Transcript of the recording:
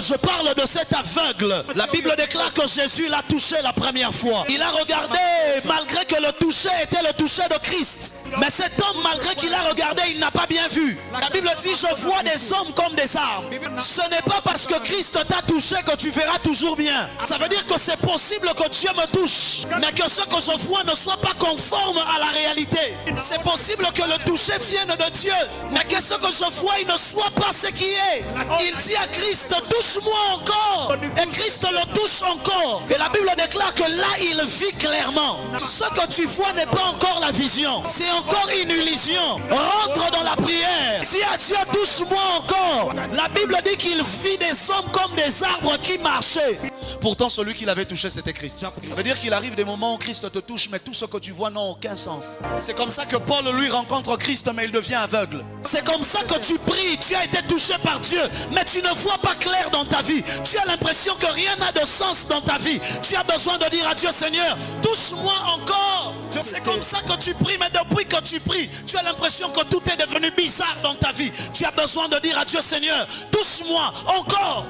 Je parle de cet aveugle. La Bible déclare que Jésus l'a touché la première fois. Il a regardé, malgré que le toucher était le toucher de Christ. Mais cet homme, malgré qu'il a regardé, il n'a pas bien vu. La Bible dit, je vois des hommes comme des arbres. Ce n'est pas parce que Christ t'a touché que tu verras toujours bien. Ça veut dire que c'est possible que Dieu me touche, mais que ce que je vois ne soit pas conforme à la réalité. C'est possible que le toucher vienne de Dieu, mais que ce que je vois, il ne soit pas ce qui est. Il dit à Christ, touche-moi encore. Et Christ le touche encore. Et la Bible déclare que là, il vit clairement. Ce que tu vois n'est pas encore la vision. C'est encore une illusion. Rentre dans la prière. Dis à Dieu, touche-moi encore. La Bible dit qu'il vit des hommes comme des arbres qui marchaient. Pourtant, celui qui l'avait touché, c'était Christ. Ça veut dire qu'il arrive des moments où Christ te touche, mais tout ce que tu vois n'a aucun sens. C'est comme ça que Paul, lui, rencontre Christ, mais il devient aveugle. C'est comme ça que tu pries, tu as été touché par Dieu, mais tu ne vois pas clair dans ta vie. Tu as l'impression que rien n'a de sens dans ta vie. Tu as besoin de dire à Dieu, Seigneur, touche-moi encore. C'est comme ça que tu pries, mais depuis que tu pries, tu as l'impression que tout est devenu bizarre dans ta vie. Tu as besoin de dire à Dieu, Seigneur, touche-moi encore.